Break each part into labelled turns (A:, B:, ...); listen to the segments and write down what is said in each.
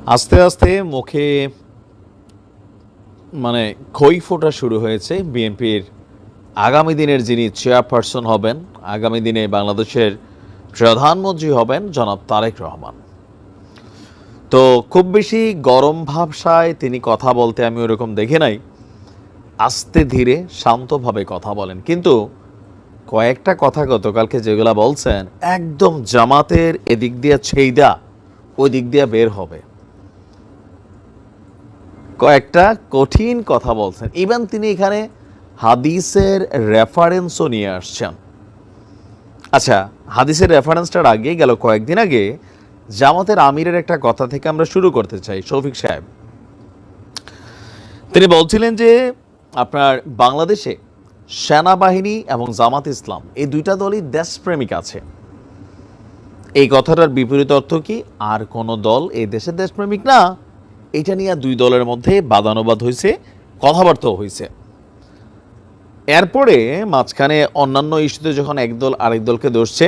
A: আস্তে আস্তে মুখে খই ফোটা শুরু হয়েছে বিএনপির আগামী দিনের যিনি চেয়ারপারসন হবেন, আগামী দিনে বাংলাদেশের প্রধানমন্ত্রী হবেন জনাব তারেক রহমান। তো খুব বেশি গরম ভাবসায় তিনি কথা বলতে আমি ওরকম দেখি নাই। আস্তে ধীরে শান্তভাবে কথা বলেন, কিন্তু কয়েকটা কথা গতকালকে যেগুলা বলছেন একদম জামাতের এদিক দিয়ে ছেইদা ওই দিক দিয়ে বের হবে। কয়েকটা কঠিন কথা বলছেন, ইভেন তিনি এখানে হাদিসের রেফারেন্সও নিয়ে আসছেন। আচ্ছা, হাদিসের রেফারেন্সটার আগে গেল কয়েকদিন আগে জামাতের আমিরের একটা কথা থেকে আমরা শুরু করতে চাই। শফিক সাহেব তিনি বলছিলেন যে আপনার বাংলাদেশে সেনাবাহিনী এবং জামাত ইসলাম এই দুইটা দলই দেশপ্রেমিক আছে। এই কথাটার বিপরীত অর্থ কি? আর কোনো দল এই দেশের দেশপ্রেমিক না। এটা নিয়ে দুই দলের মধ্যে বাদানুবাদ হয়েছে, কথাবার্তাও হয়েছে। এরপরে মাঝখানে অন্যান্য ইস্যুতে যখন একদল আরেক দলকে দোষছে,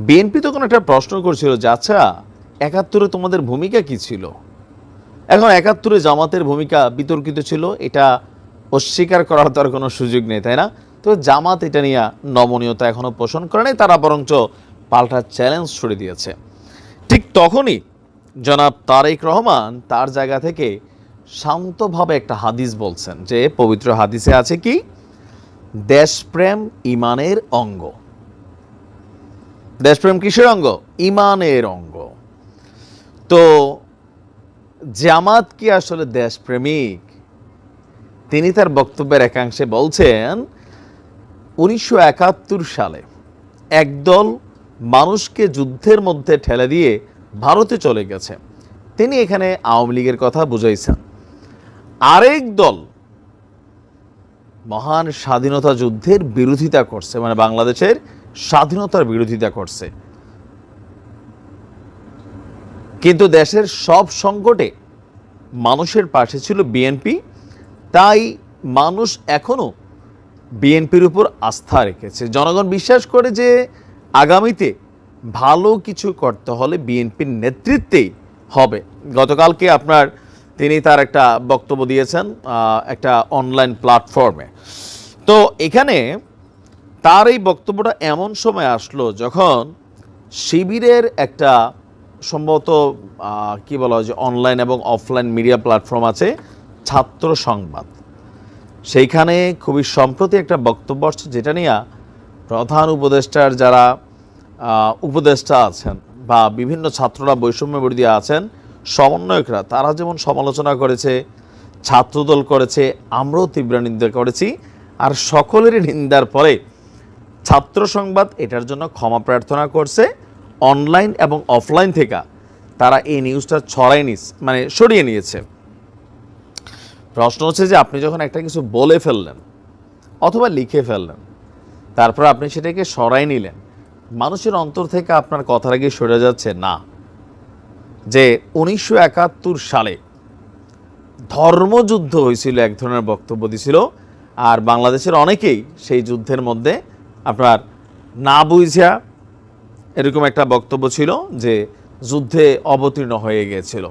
A: বিএনপি তখন একটা প্রশ্ন করছিল যে আচ্ছা ৭১-এ তোমাদের ভূমিকা কি ছিল? এখন ৭১-এ জামাতের ভূমিকা বিতর্কিত ছিল, এটা অস্বীকার করার তো আর কোনো সুযোগ নেই, তাই না? তো জামাত এটা নিয়ে নমনীয়তা এখনও পোষণ করে নাই, তারা বরঞ্চ পাল্টা চ্যালেঞ্জ ছুড়ে দিয়েছে। ঠিক তখনই জনাব তারেক রহমান তার জায়গা থেকে শান্তভাবে একটা হাদিস বলছেন যে পবিত্র হাদিসে আছে কি, দেশপ্রেম ইমানের অঙ্গ। দেশপ্রেম কিসের অঙ্গ? ইমানের অঙ্গ। তো জামাত কি আসলে দেশপ্রেমিক? তিনি তার বক্তব্যের একাংশে বলছেন ১৯৭১ সালে একদল মানুষকে যুদ্ধের মধ্যে ঠেলে দিয়ে ভারতে চলে গেছে, তিনি এখানে আওয়ামী লীগের কথা বুঝাইছেন। আরেক দল মহান স্বাধীনতা যুদ্ধের বিরোধিতা করছে, বাংলাদেশের স্বাধীনতার বিরোধিতা করছে, কিন্তু দেশের সব সংকটে মানুষের পাশে ছিল বিএনপি। তাই মানুষ এখনো বিএনপির উপর আস্থা রেখেছে। জনগণ বিশ্বাস করে যে আগামীতে ভালো কিছু করতে হলে বিএনপির নেতৃত্বেই হবে। গতকালকে তিনি তার একটা বক্তব্য দিয়েছেন একটা অনলাইন প্ল্যাটফর্মে। তো এখানে তার এই বক্তব্যটা এমন সময় আসলো যখন শিবিরের একটা সম্ভবত কি বলা হয় যে অনলাইন এবং অফলাইন মিডিয়া প্ল্যাটফর্ম আছে, ছাত্র সংবাদ, সেইখানে খুবই সম্প্রতি একটা বক্তব্য আসছে যেটা নিয়ে প্রধান উপদেষ্টার যারা উপদেষ্টা আছেন বা বিভিন্ন ছাত্ররা বৈষম্য বিরোধী আছেন, সমন্বয়করা, তারা যেমন সমালোচনা করেছে, ছাত্রদল করেছে, আমরাও তীব্র নিন্দা করেছি। আর সকলেরই নিন্দার পরে ছাত্র সংবাদ এটার জন্য ক্ষমা প্রার্থনা করছে। অনলাইন এবং অফলাইন থেকে তারা এই নিউজটা সরিয়ে নিয়েছে। প্রশ্ন হচ্ছে যে আপনি যখন একটা কিছু বলে ফেললেন অথবা লিখে ফেললেন, তারপর আপনি সেটাকে সরাই নিলেন, মানুষের অন্তর থেকে আপনার কথার আগে সরে যাচ্ছে না যে ১৯৭১ সালে ধর্মযুদ্ধ হয়েছিল, এক ধরনের বক্তব্য দিছিল। আর বাংলাদেশের অনেকেই সেই যুদ্ধের মধ্যে না বুঝিয়া এরকম একটা বক্তব্য ছিল যে যুদ্ধে অবতীর্ণ হয়ে গিয়েছিল।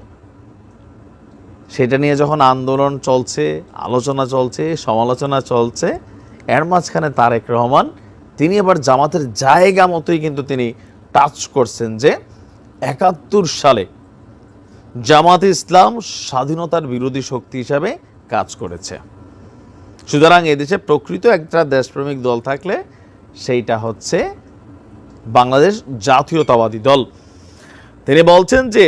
A: সেটা নিয়ে যখন আন্দোলন চলছে, আলোচনা চলছে, সমালোচনা চলছে, এর মাঝখানে তারেক রহমান তিনি এবার জামাতের জায়গা মতোই কিন্তু তিনি টাচ করছেন যে ৭১ সালে জামাত ইসলাম স্বাধীনতার বিরোধী শক্তি হিসাবে কাজ করেছে। সুতরাং এদেশে প্রকৃত একটা দেশপ্রেমিক দল থাকলে সেইটা হচ্ছে বাংলাদেশ জাতীয়তাবাদী দল। তিনি বলছেন যে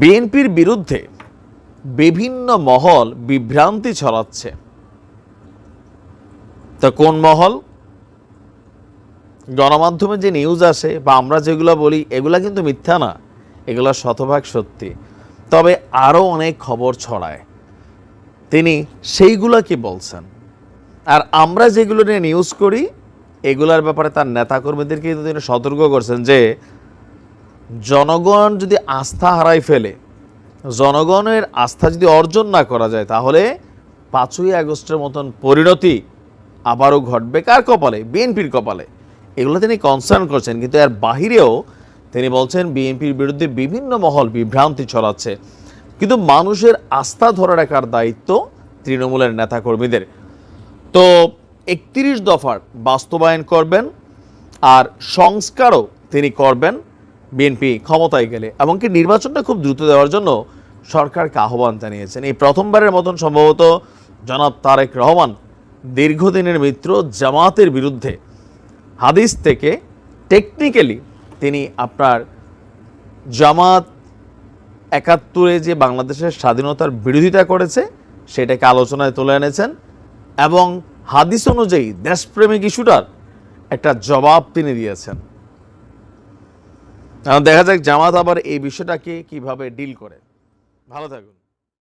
A: বিএনপির বিরুদ্ধে বিভিন্ন মহল বিভ্রান্তি ছড়াচ্ছে। তা কোন মহল? গণমাধ্যমে যে নিউজ আসে বা আমরা যেগুলো বলি এগুলা কিন্তু মিথ্যা না, এগুলো শতভাগ সত্যি, তবে আরও অনেক খবর ছড়ায়। তিনি সেইগুলা কি বলছেন, আর আমরা যেগুলো নিয়ে নিউজ করি এগুলার ব্যাপারে তার নেতাকর্মীদেরকে কিন্তু তিনি সতর্ক করছেন যে জনগণ যদি আস্থা হারাই ফেলে, জনগণের আস্থা যদি অর্জন না করা যায়, তাহলে ৫ই আগস্টের মতন পরিণতি আবারও ঘটবে। কার কপালে? বিএনপির কপালে। এগুলো তিনি কনসার্ন করছেন, কিন্তু এর বাহিরেও তিনি বলছেন বিএনপির বিরুদ্ধে বিভিন্ন মহল বিভ্রান্তি ছড়াচ্ছে, কিন্তু মানুষের আস্থা ধরে রাখার দায়িত্ব তৃণমূলের নেতাকর্মীদের। তো ৩১ দফার বাস্তবায়ন করবেন আর সংস্কারও তিনি করবেন বিএনপি ক্ষমতায় গেলে, এমনকি নির্বাচনটা খুব দ্রুত দেওয়ার জন্য সরকারকে আহ্বান জানিয়েছেন। এই প্রথমবারের মতন সম্ভবত জনাব তারেক রহমান দীর্ঘদিনের মিত্র জামাতের বিরুদ্ধে হাদিস থেকে টেকনিক্যালি তিনি আপনার জামাত ৭১-এ যে বাংলাদেশের স্বাধীনতার বিরোধিতা করেছে সেটাকে আলোচনায় তুলে এনেছেন এবং হাদিস অনুযায়ী দেশপ্রেমিক ইস্যুটার একটা জবাব তিনি দিয়েছেন। এখন দেখা যাক জামাত আবার এই বিষয়টাকে কিভাবে ডিল করে। ভালো থাকুন।